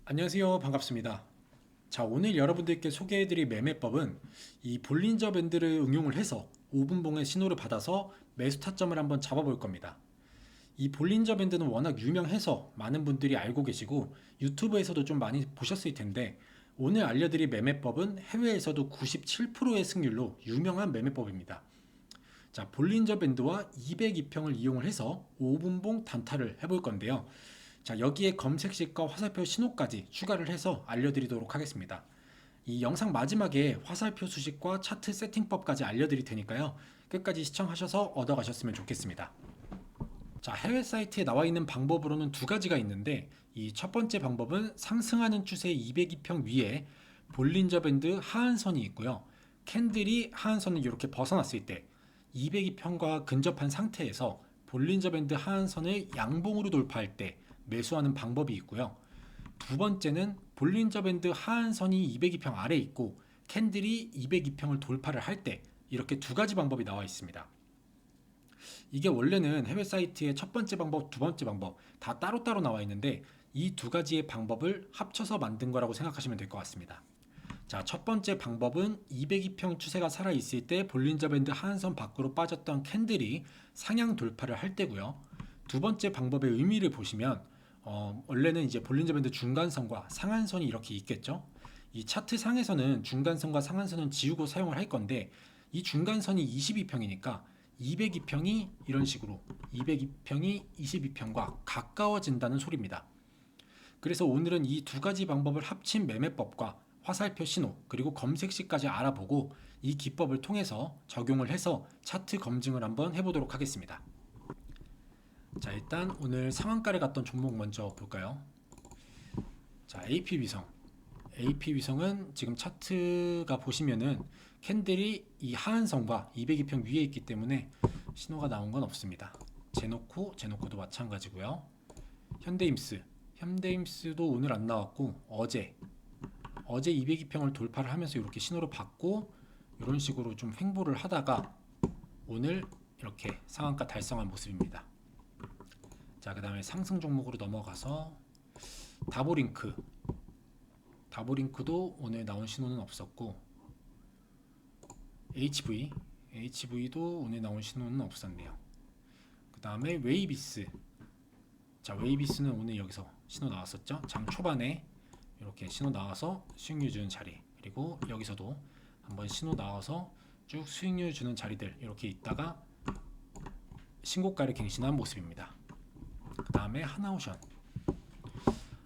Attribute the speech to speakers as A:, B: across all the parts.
A: 안녕하세요. 반갑습니다. 자, 오늘 여러분들께 소개해드릴 매매법은 이 볼린저 밴드를 응용을 해서 5분봉의 신호를 받아서 매수 타점을 한번 잡아볼 겁니다. 이 볼린저 밴드는 워낙 유명해서 많은 분들이 알고 계시고 유튜브에서도 좀 많이 보셨을 텐데, 오늘 알려드릴 매매법은 해외에서도 97%의 승률로 유명한 매매법입니다. 자, 볼린저 밴드와 202평을 이용을 해서 5분봉 단타를 해볼 건데요. 자, 여기에 검색식과 화살표 신호까지 추가를 해서 알려드리도록 하겠습니다. 이 영상 마지막에 화살표 수식과 차트 세팅법까지 알려드릴 테니까요. 끝까지 시청하셔서 얻어가셨으면 좋겠습니다. 자, 해외 사이트에 나와 있는 방법으로는 두 가지가 있는데, 이 첫 번째 방법은 상승하는 추세 202평 위에 볼린저 밴드 하한선이 있고요. 캔들이 하한선을 이렇게 벗어났을 때 202평과 근접한 상태에서 볼린저 밴드 하한선을 양봉으로 돌파할 때 매수하는 방법이 있고요. 두 번째는 볼린저 밴드 하한선이 202평 아래에 있고 캔들이 202평을 돌파를 할 때, 이렇게 두 가지 방법이 나와 있습니다. 이게 원래는 해외 사이트의 첫 번째 방법, 두 번째 방법 다 따로따로 나와 있는데, 이 두 가지의 방법을 합쳐서 만든 거라고 생각하시면 될 것 같습니다. 자, 첫 번째 방법은 202평 추세가 살아있을 때 볼린저 밴드 하한선 밖으로 빠졌던 캔들이 상향 돌파를 할 때고요. 두 번째 방법의 의미를 보시면 원래는 이제 볼린저 밴드 중간선과 상한선이 이렇게 있겠죠. 이 차트 상에서는 중간선과 상한선은 지우고 사용을 할 건데, 이 중간선이 22평이니까 202평이 이런 식으로 202평이 22평과 가까워진다는 소리입니다. 그래서 오늘은 이 두 가지 방법을 합친 매매법과 화살표 신호 그리고 검색시까지 알아보고 이 기법을 통해서 적용을 해서 차트 검증을 한번 해보도록 하겠습니다. 자, 일단 오늘 상한가를 갔던 종목 먼저 볼까요? 자, AP위성. AP위성은 지금 차트가 보시면은 캔들이 이 하한선과 202평 위에 있기 때문에 신호가 나온 건 없습니다. 제노코도 마찬가지고요. 현대임스. 현대임스도 오늘 안 나왔고 어제 202평을 돌파를 하면서 이렇게 신호를 받고 이런 식으로 좀 횡보를 하다가 오늘 이렇게 상한가 달성한 모습입니다. 자, 그 다음에 상승 종목으로 넘어가서 다보링크도 오늘 나온 신호는 없었고, HV도 오늘 나온 신호는 없었네요. 그 다음에 웨이비스. 자, 웨이비스는 오늘 여기서 신호 나왔었죠. 장 초반에 이렇게 신호 나와서 수익률 주는 자리, 그리고 여기서도 한번 신호 나와서 쭉 수익률 주는 자리들 이렇게 있다가 신고가를 갱신한 모습입니다. 그 다음에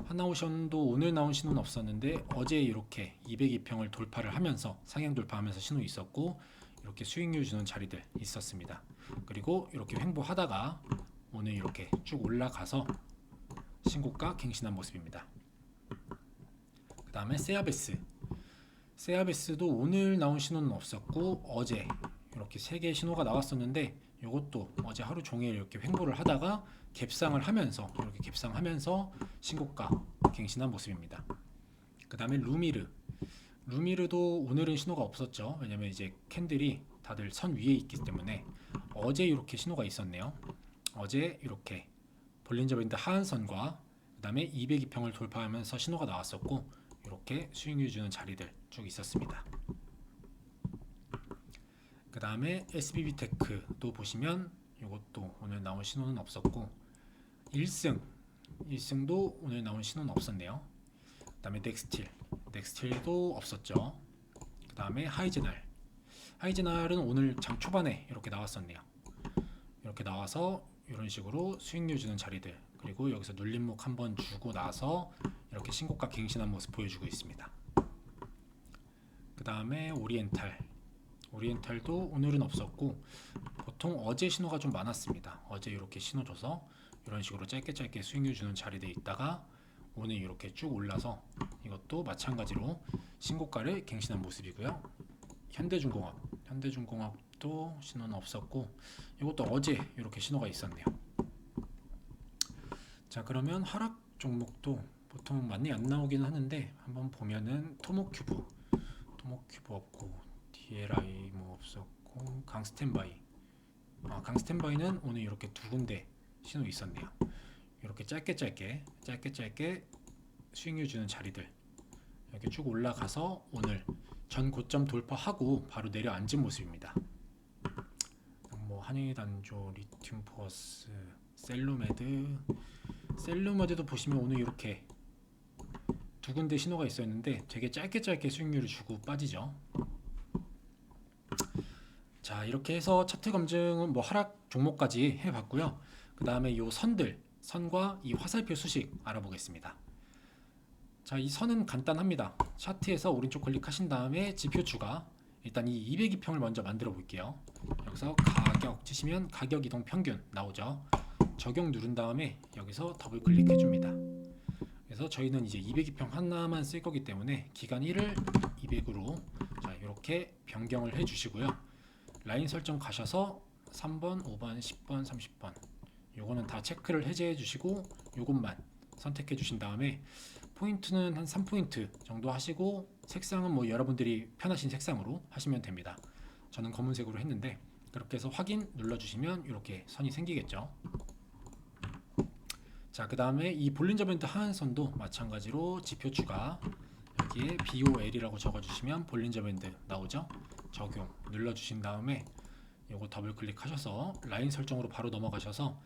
A: 하나오션도 오늘 나온 신호는 없었는데 어제 이렇게 202평을 돌파를 하면서 상향 돌파하면서 신호 있었고 이렇게 수익률 주는 자리들 있었습니다. 그리고 이렇게 횡보하다가 오늘 이렇게 쭉 올라가서 신고가 갱신한 모습입니다. 그 다음에 세아베스도 오늘 나온 신호는 없었고 어제 이렇게 3개의 신호가 나왔었는데 이것도 어제 하루 종일 이렇게 횡보를 하다가 갭상을 하면서 이렇게 갭상하면서 신고가 갱신한 모습입니다. 그 다음에 루미르도 오늘은 신호가 없었죠. 왜냐면 이제 캔들이 다들 선 위에 있기 때문에. 어제 이렇게 신호가 있었네요. 어제 이렇게 볼린저 밴드 하한선과 그 다음에 202평을 돌파하면서 신호가 나왔었고 이렇게 수익률 주는 자리들 쭉 있었습니다. 그 다음에 SBB테크도 보시면 이것도 오늘 나온 신호는 없었고, 일승도 오늘 나온 신호는 없었네요. 그 다음에 넥스틸도 없었죠. 그 다음에 하이제날은 오늘 장 초반에 이렇게 나왔었네요. 이렇게 나와서 이런 식으로 수익률 주는 자리들, 그리고 여기서 눌림목 한번 주고 나서 이렇게 신고가 갱신한 모습 보여주고 있습니다. 그 다음에 오리엔탈도 오늘은 없었고, 보통 어제 신호가 좀 많았습니다. 어제 이렇게 신호 줘서 이런 식으로 짧게 수익률 주는 자리에 있다가 오늘 이렇게 쭉 올라서 이것도 마찬가지로 신고가를 갱신한 모습이고요. 현대중공업도 신호는 없었고 이것도 어제 이렇게 신호가 있었네요. 자, 그러면 하락 종목도 보통 많이 안 나오긴 하는데 한번 보면은 토모큐브 없고, DLI 뭐 없었고, 강스텐바이는 오늘 이렇게 두 군데 신호 있었네요. 이렇게 짧게 수익률 주는 자리들 이렇게 쭉 올라가서 오늘 전 고점 돌파하고 바로 내려앉은 모습입니다. 뭐 한일단조, 리튬포어스, 셀루메드도 보시면 오늘 이렇게 두 군데 신호가 있었는데 되게 짧게 수익률을 주고 빠지죠. 자, 이렇게 해서 차트 검증은 뭐 하락 종목까지 해봤고요. 그 다음에 이 선과 이 화살표 수식 알아보겠습니다. 자, 이 선은 간단합니다. 차트에서 오른쪽 클릭하신 다음에 지표 추가, 일단 이 202평을 먼저 만들어 볼게요. 여기서 가격 치시면 가격 이동 평균 나오죠. 적용 누른 다음에 여기서 더블 클릭해 줍니다. 그래서 저희는 이제 202평 하나만 쓸 거기 때문에 기간 1을 200으로 자, 이렇게 변경을 해 주시고요. 라인 설정 가셔서 3번, 5번, 10번, 30번 요거는 다 체크를 해제해 주시고 요것만 선택해 주신 다음에 포인트는 한 3포인트 정도 하시고 색상은 뭐 여러분들이 편하신 색상으로 하시면 됩니다. 저는 검은색으로 했는데 그렇게 해서 확인 눌러주시면 이렇게 선이 생기겠죠. 자, 그 다음에 이 볼린저 밴드 하한선도 마찬가지로 지표 추가, 여기에 BOL이라고 적어주시면 볼린저 밴드 나오죠. 적용 눌러주신 다음에 요거 더블 클릭하셔서 라인 설정으로 바로 넘어가셔서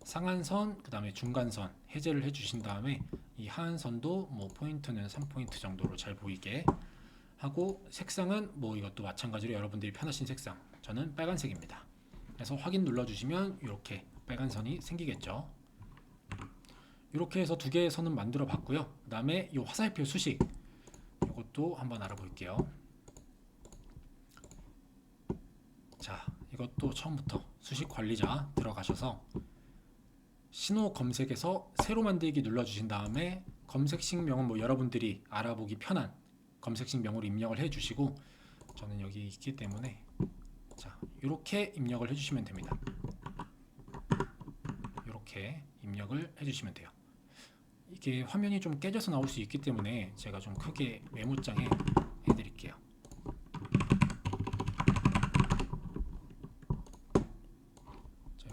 A: 상한선, 그 다음에 중간선 해제를 해주신 다음에 이 하한선도 뭐 포인트는 3포인트 정도로 잘 보이게 하고, 색상은 뭐 이것도 마찬가지로 여러분들이 편하신 색상, 저는 빨간색입니다. 그래서 확인 눌러주시면 이렇게 빨간 선이 생기겠죠. 이렇게 해서 두 개의 선은 만들어 봤고요. 그 다음에 이 화살표 수식 이것도 한번 알아볼게요. 자, 이것도 처음부터 수식 관리자 들어가셔서 신호 검색에서 새로 만들기 눌러주신 다음에 검색식명은 뭐 여러분들이 알아보기 편한 검색식명으로 입력을 해주시고, 저는 여기 있기 때문에 자, 이렇게 입력을 해주시면 됩니다. 이렇게 입력을 해주시면 돼요. 이게 화면이 좀 깨져서 나올 수 있기 때문에 제가 좀 크게 메모장에 해드릴게요. 자,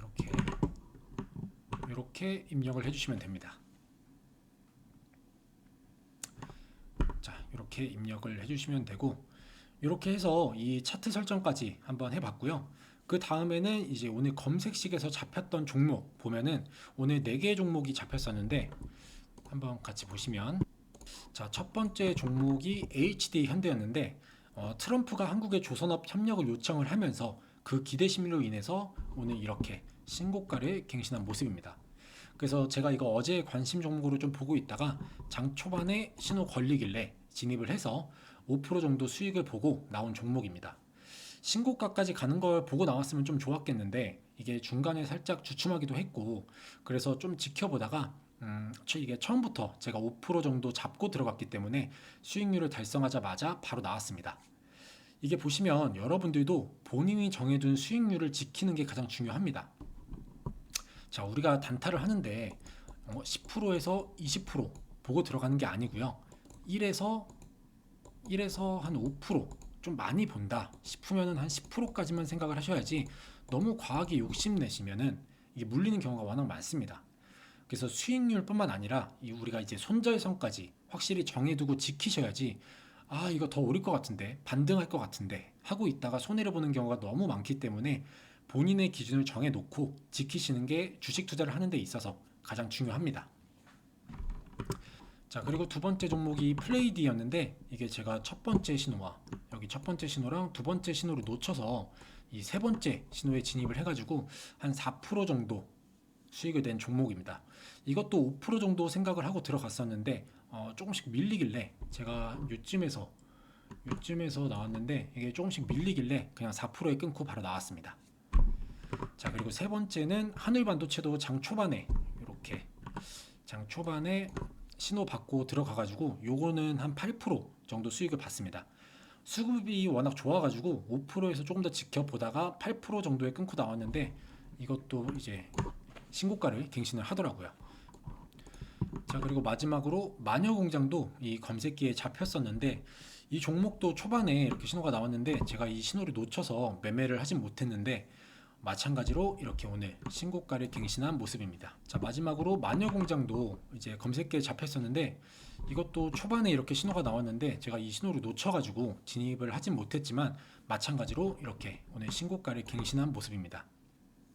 A: 이렇게 입력을 해주시면 됩니다. 자, 이렇게 입력을 해주시면 되고, 이렇게 해서 이 차트 설정까지 한번 해봤고요. 그 다음에는 이제 오늘 검색식에서 잡혔던 종목 보면은 오늘 4개의 종목이 잡혔었는데 한번 같이 보시면, 자, 첫 번째 종목이 HD 현대였는데 트럼프가 한국에 조선업 협력을 요청을 하면서 그 기대 심리로 인해서 오늘 이렇게 신고가를 갱신한 모습입니다. 그래서 제가 이거 어제 관심 종목으로 좀 보고 있다가 장 초반에 신호 걸리길래 진입을 해서 5% 정도 수익을 보고 나온 종목입니다. 신고가까지 가는 걸 보고 나왔으면 좀 좋았겠는데 이게 중간에 살짝 주춤하기도 했고, 그래서 좀 지켜보다가 이게 처음부터 제가 5% 정도 잡고 들어갔기 때문에 수익률을 달성하자마자 바로 나왔습니다. 이게 보시면 여러분들도 본인이 정해둔 수익률을 지키는 게 가장 중요합니다. 자, 우리가 단타를 하는데 10%에서 20% 보고 들어가는 게 아니고요. 1에서 한 5%좀 많이 본다 싶으면은 한 10%까지만 생각을 하셔야지, 너무 과하게 욕심내시면은 이게 물리는 경우가 워낙 많습니다. 그래서 수익률뿐만 아니라 우리가 이제 손절선까지 확실히 정해두고 지키셔야지, 아 이거 더 오를 것 같은데, 반등할 것 같은데 하고 있다가 손해를 보는 경우가 너무 많기 때문에 본인의 기준을 정해놓고 지키시는 게 주식 투자를 하는 데 있어서 가장 중요합니다. 자, 그리고 두 번째 종목이 플레이디였는데 이게 제가 첫 번째 신호와 여기 첫 번째 신호랑 두 번째 신호를 놓쳐서 이 세 번째 신호에 진입을 해가지고 한 4% 정도 수익을 낸 종목입니다. 이것도 5% 정도 생각을 하고 들어갔었는데 조금씩 밀리길래 제가 요쯤에서 나왔는데 이게 조금씩 밀리길래 그냥 4%에 끊고 바로 나왔습니다. 자, 그리고 세 번째는 하늘반도체도 장 초반에 이렇게 신호 받고 들어가가지고 요거는 한 8% 정도 수익을 봤습니다. 수급이 워낙 좋아가지고 5%에서 조금 더 지켜보다가 8% 정도에 끊고 나왔는데 이것도 이제 신고가를 갱신을 하더라고요. 자, 그리고 마지막으로 마녀공장도 이 검색기에 잡혔었는데 이 종목도 초반에 이렇게 신호가 나왔는데 제가 이 신호를 놓쳐서 매매를 하진 못했는데 마찬가지로 이렇게 오늘 신고가를 갱신한 모습입니다. 자, 마지막으로 마녀공장도 이제 검색기에 잡혔었는데 이것도 초반에 이렇게 신호가 나왔는데 제가 이 신호를 놓쳐가지고 진입을 하진 못했지만 마찬가지로 이렇게 오늘 신고가를 갱신한 모습입니다.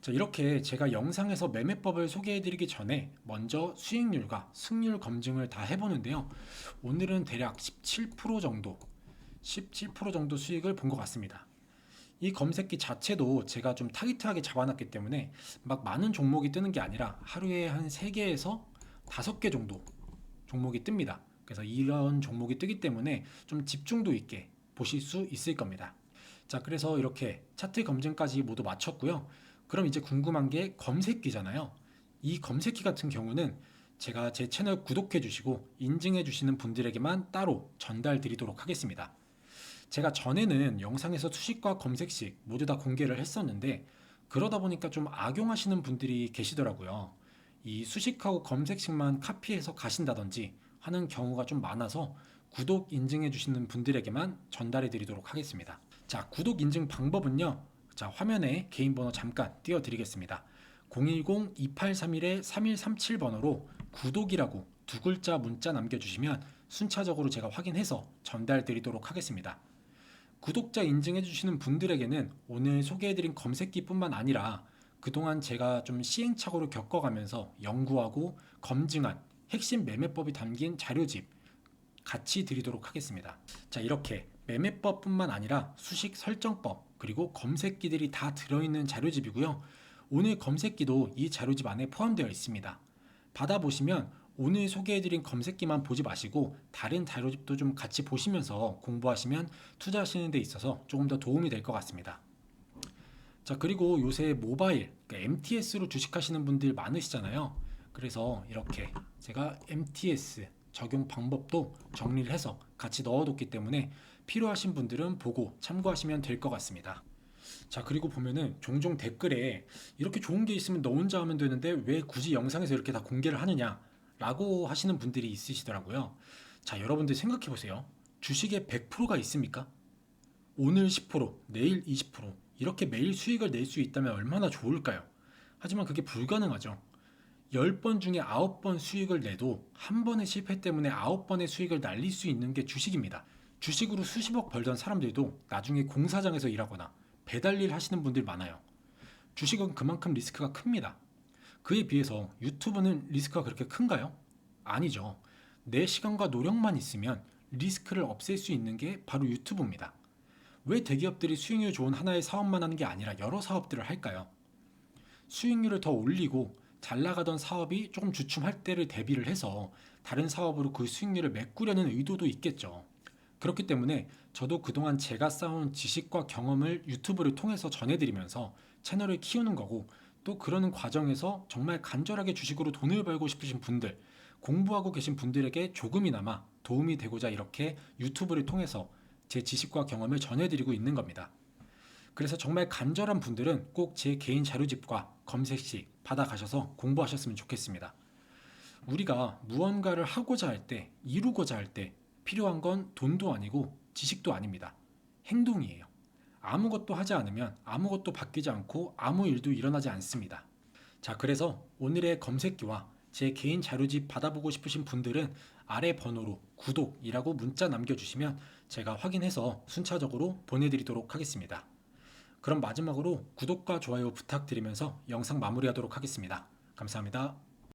A: 자, 이렇게 제가 영상에서 매매법을 소개해드리기 전에 먼저 수익률과 승률 검증을 다 해보는데요. 오늘은 대략 17% 정도, 17% 정도 수익을 본 것 같습니다. 이 검색기 자체도 제가 좀 타깃하게 잡아놨기 때문에 막 많은 종목이 뜨는 게 아니라 하루에 한 3개에서 5개 정도 종목이 뜹니다. 그래서 이런 종목이 뜨기 때문에 좀 집중도 있게 보실 수 있을 겁니다. 자, 그래서 이렇게 차트 검증까지 모두 마쳤고요. 그럼 이제 궁금한 게 검색기잖아요. 이 검색기 같은 경우는 제가 제 채널 구독해 주시고 인증해 주시는 분들에게만 따로 전달 드리도록 하겠습니다. 제가 전에는 영상에서 수식과 검색식 모두 다 공개를 했었는데 그러다 보니까 좀 악용하시는 분들이 계시더라고요. 이 수식하고 검색식만 카피해서 가신다든지 하는 경우가 좀 많아서 구독 인증해 주시는 분들에게만 전달해 드리도록 하겠습니다. 자, 구독 인증 방법은요. 자, 화면에 개인 번호 잠깐 띄워 드리겠습니다. 010-2831-3137번호로 구독이라고 두 글자 문자 남겨주시면 순차적으로 제가 확인해서 전달 드리도록 하겠습니다. 구독자 인증해 주시는 분들에게는 오늘 소개해드린 검색기뿐만 아니라 그동안 제가 좀 시행착오를 겪어가면서 연구하고 검증한 핵심 매매법이 담긴 자료집 같이 드리도록 하겠습니다. 자, 이렇게 매매법뿐만 아니라 수식 설정법 그리고 검색기들이 다 들어있는 자료집이고요. 오늘 검색기도 이 자료집 안에 포함되어 있습니다. 받아보시면 오늘 소개해드린 검색기만 보지 마시고 다른 자료집도 좀 같이 보시면서 공부하시면 투자하시는 데 있어서 조금 더 도움이 될 것 같습니다. 자, 그리고 요새 모바일, 그러니까 MTS로 주식하시는 분들 많으시잖아요. 그래서 이렇게 제가 MTS 적용 방법도 정리를 해서 같이 넣어뒀기 때문에 필요하신 분들은 보고 참고하시면 될 것 같습니다. 자, 그리고 보면은 종종 댓글에 이렇게 좋은 게 있으면 너 혼자 하면 되는데 왜 굳이 영상에서 이렇게 다 공개를 하느냐 라고 하시는 분들이 있으시더라고요. 자, 여러분들 생각해 보세요. 주식에 100%가 있습니까? 오늘 10%, 내일 20% 이렇게 매일 수익을 낼 수 있다면 얼마나 좋을까요? 하지만 그게 불가능하죠. 10번 중에 9번 수익을 내도 한 번의 실패 때문에 9번의 수익을 날릴 수 있는 게 주식입니다. 주식으로 수십억 벌던 사람들도 나중에 공사장에서 일하거나 배달일 하시는 분들 많아요. 주식은 그만큼 리스크가 큽니다. 그에 비해서 유튜브는 리스크가 그렇게 큰가요? 아니죠. 내 시간과 노력만 있으면 리스크를 없앨 수 있는 게 바로 유튜브입니다. 왜 대기업들이 수익률 좋은 하나의 사업만 하는 게 아니라 여러 사업들을 할까요? 수익률을 더 올리고 잘 나가던 사업이 조금 주춤할 때를 대비를 해서 다른 사업으로 그 수익률을 메꾸려는 의도도 있겠죠. 그렇기 때문에 저도 그동안 제가 쌓아온 지식과 경험을 유튜브를 통해서 전해드리면서 채널을 키우는 거고 또 그러는 과정에서 정말 간절하게 주식으로 돈을 벌고 싶으신 분들, 공부하고 계신 분들에게 조금이나마 도움이 되고자 이렇게 유튜브를 통해서 제 지식과 경험을 전해드리고 있는 겁니다. 그래서 정말 간절한 분들은 꼭 제 개인 자료집과 검색식 받아가셔서 공부하셨으면 좋겠습니다. 우리가 무언가를 하고자 할 때, 이루고자 할 때 필요한 건 돈도 아니고 지식도 아닙니다. 행동이에요. 아무것도 하지 않으면 아무것도 바뀌지 않고 아무 일도 일어나지 않습니다. 자, 그래서 오늘의 검색기와 제 개인 자료집 받아보고 싶으신 분들은 아래 번호로 구독이라고 문자 남겨주시면 제가 확인해서 순차적으로 보내드리도록 하겠습니다. 그럼 마지막으로 구독과 좋아요 부탁드리면서 영상 마무리하도록 하겠습니다. 감사합니다.